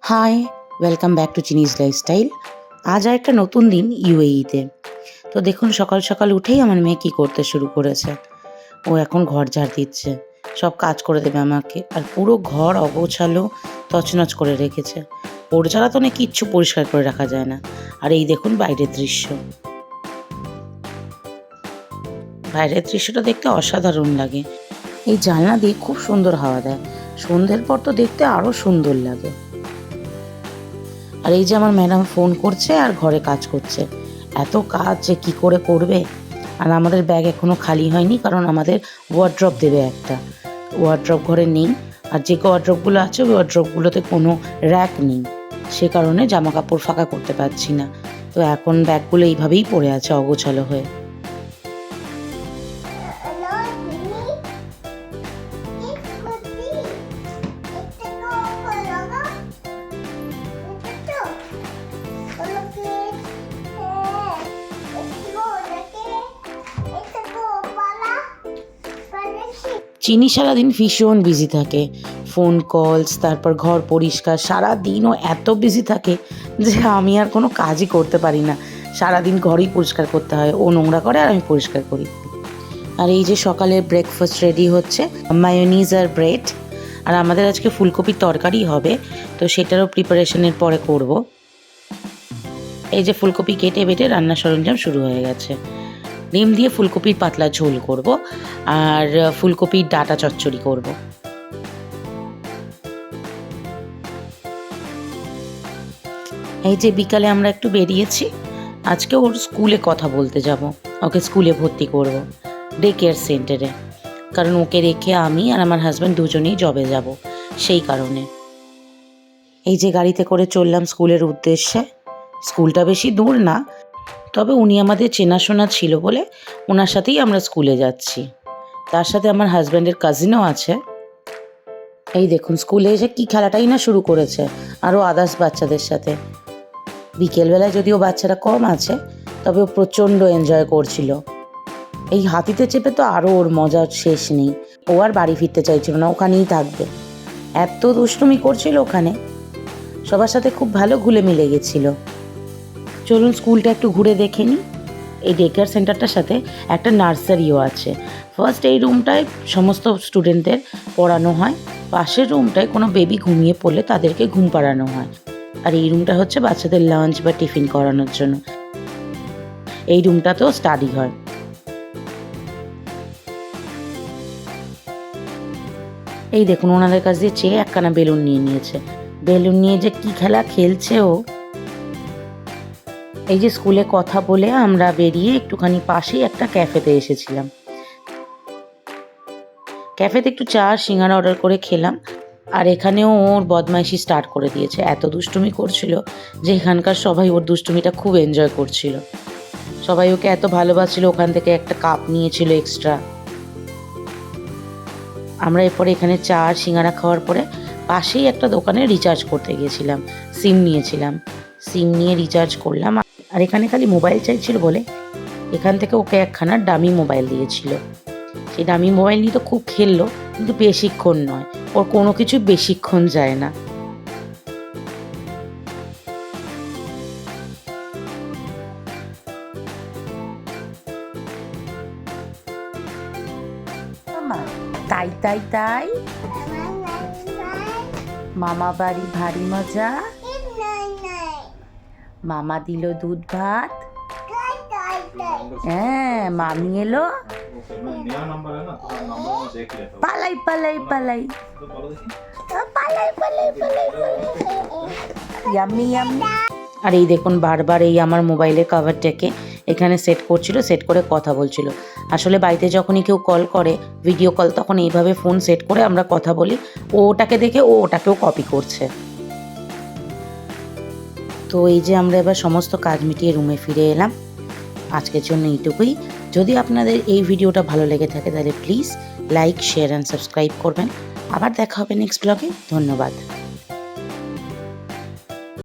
High, welcome back to Chinese lifestyle. আজ আর একটা নতুন দিন ইউএইতে। তো দেখুন সকাল সকাল উঠেই আমার মেয়ে কী করতে শুরু করেছে। ও এখন ঘর ঝাড় দিচ্ছে, সব কাজ করে দেবে আমাকে। আর পুরো ঘর অগোছালো তছনছ করে রেখেছে। ওর জ্বালাতনে কিচ্ছু পরিষ্কার করে রাখা যায় না। আর এই দেখুন বাইরের দৃশ্য, বাইরের দৃশ্যটা দেখতে অসাধারণ লাগে। এই জানলা দিয়ে খুব সুন্দর হাওয়া দেয়। সন্ধ্যের পর তো দেখতে আরও সুন্দর লাগে। আর এই যে আমার ম্যাডাম ফোন করছে আর ঘরে কাজ করছে। এত কাজ যে কী করে করবে। আর আমাদের ব্যাগ এখনও খালি হয়নি, কারণ আমাদের ওয়ার্ড্রপ দেবে একটা। ওয়ার্ড্রপ ঘরে নেই। আর যে ওয়ার্ড্রপগুলো আছে ওই ওয়ার্ড্রপগুলোতে কোনো র্যাক নেই, সে কারণে জামা কাপড় ফাঁকা করতে পারছি না। তো এখন ব্যাগগুলো এইভাবেই পড়ে আছে অগোছালো হয়ে। চিনি সারাদিন ভীষণ বিজি থাকে, ফোন কলস, তারপর ঘর পরিষ্কার, সারাদিনও এত বিজি থাকে যে আমি আর কোনো কাজই করতে পারি না। সারাদিন ঘরই পরিষ্কার করতে হয়, ও নোংরা করে আর আমি পরিষ্কার করি। আর এই যে সকালের ব্রেকফাস্ট রেডি হচ্ছে, মায়োনিজ আর ব্রেড। আর আমাদের আজকে ফুলকপির তরকারি হবে, তো সেটারও প্রিপারেশনের পরে করব। এই যে ফুলকপি কেটে বেটে রান্নার সরঞ্জাম শুরু হয়ে গেছে। ডিম দিয়ে ফুলকপির পাতলা ঝোল করব, আর ফুলকপির ডাঁটা চচ্চড়ি করব। এই যে বিকালে আমরা একটু বেরিয়েছি, আজকে ওর স্কুলে কথা বলতে যাব। ওকে স্কুলে ভর্তি করব, ডে কেয়ার সেন্টারে। কারণ ওকে রেখে আমি আর আমার হাজব্যান্ড দুজনেই জবে যাব, সেই কারণে। এই যে গাড়িতে করে চললাম স্কুলের উদ্দেশ্যে। স্কুলটা বেশি দূর না, তবে উনি আমাদের চেনাশোনা ছিল বলে ওনার সাথেই আমরা স্কুলে যাচ্ছি। তার সাথে আমার হাজব্যান্ডের কাজিনও আছে। এই দেখুন স্কুলে এসে কি খেলাটাই না শুরু করেছে, আরও আদার্স বাচ্চাদের সাথে। বিকেলবেলায় যদিও বাচ্চারা কম আছে, তবে ও প্রচণ্ড এনজয় করছিল। এই হাতিতে চেপে তো আরও ওর মজা শেষ নেই। ও আর বাড়ি ফিরতে চাইছিল না, ওখানেই থাকবে। এত দুষ্টুমি করছিল ওখানে, সবার সাথে খুব ভালো ঘুলে মিলে গেছিল। চলুন স্কুলটা একটু ঘুরে দেখে নিই। এই ডে কেয়ার সেন্টারটার সাথে একটা নার্সারিও আছে। ফার্স্ট এই রুমটায় সমস্ত স্টুডেন্টদের পড়ানো হয়, পাশের রুমটায় কোনো বেবি ঘুমিয়ে পড়লে তাদেরকে ঘুম পাড়ানো হয়। আর এই রুমটা হচ্ছে বাচ্চাদের লাঞ্চ বা টিফিন করানোর জন্য। এই রুমটাতেও স্টাডি হয়। এই দেখুন ওনাদের কাছ দিয়ে চেয়ে একখানা বেলুন নিয়ে নিয়েছে। বেলুন নিয়ে যে কি খেলা খেলছে ও। এই যে স্কুলে কথা বলে আমরা বেরিয়ে একটুখানি পাশেই একটা ক্যাফেতে এসেছিলাম। ক্যাফেতে একটু চা সিঙ্গারা অর্ডার করে খেলাম। আর এখানেও ওর বদমাইশি স্টার্ট করে দিয়েছে। এত দুষ্টুমি করছিল যে এখানকার সবাই ওর দুষ্টুমিটা খুব এনজয় করছিল। সবাই ওকে এত ভালোবাসছিল, ওখান থেকে একটা কাপ নিয়েছিল এক্সট্রা। আমরা এরপরে এখানে চা আর সিঙ্গারা খাওয়ার পরে পাশেই একটা দোকানে রিচার্জ করতে গিয়েছিলাম। সিম নিয়েছিলাম, সিম নিয়ে রিচার্জ করলাম। আর এখানে খালি মোবাইল চাইছিল বলে এখান থেকে ওকে একখানা ডামি মোবাইল দিয়েছিল। সেই দামি মোবাইল নিয়ে তো খুব খেললো, কিন্তু বেশিক্ষণ নয়, ওর কোনো কিছু বেশিক্ষণ যায় না। তাই তাই তাই মামা বাড়ি ভারী মজা, মামা দিল দুধ ভাত। হ্যাঁ মামি এলো, পালাই পালাই পালাই পালাই পালাই পালাই ইয়াম্মি ইয়াম্মি। আর এই দেখুন বারবার এই আমার মোবাইলের কাভারটাকে এখানে সেট করছিল, সেট করে কথা বলছিল। আসলে বাড়িতে যখনই কেউ কল করে ভিডিও কল, তখন এইভাবে ফোন সেট করে আমরা কথা বলি। ও ওটাকে দেখে ও ওটাকেও কপি করছে। তো এই যে আমরা এবার সমস্ত কাজ মিটিয়ে রুমে ফিরে এলাম। আজকের জন্য এইটুকুই। যদি আপনাদের এই ভিডিওটা ভালো লেগে থাকে তাহলে please like, share and subscribe করবেন। আবার দেখা হবে নেক্সট ব্লগে। ধন্যবাদ।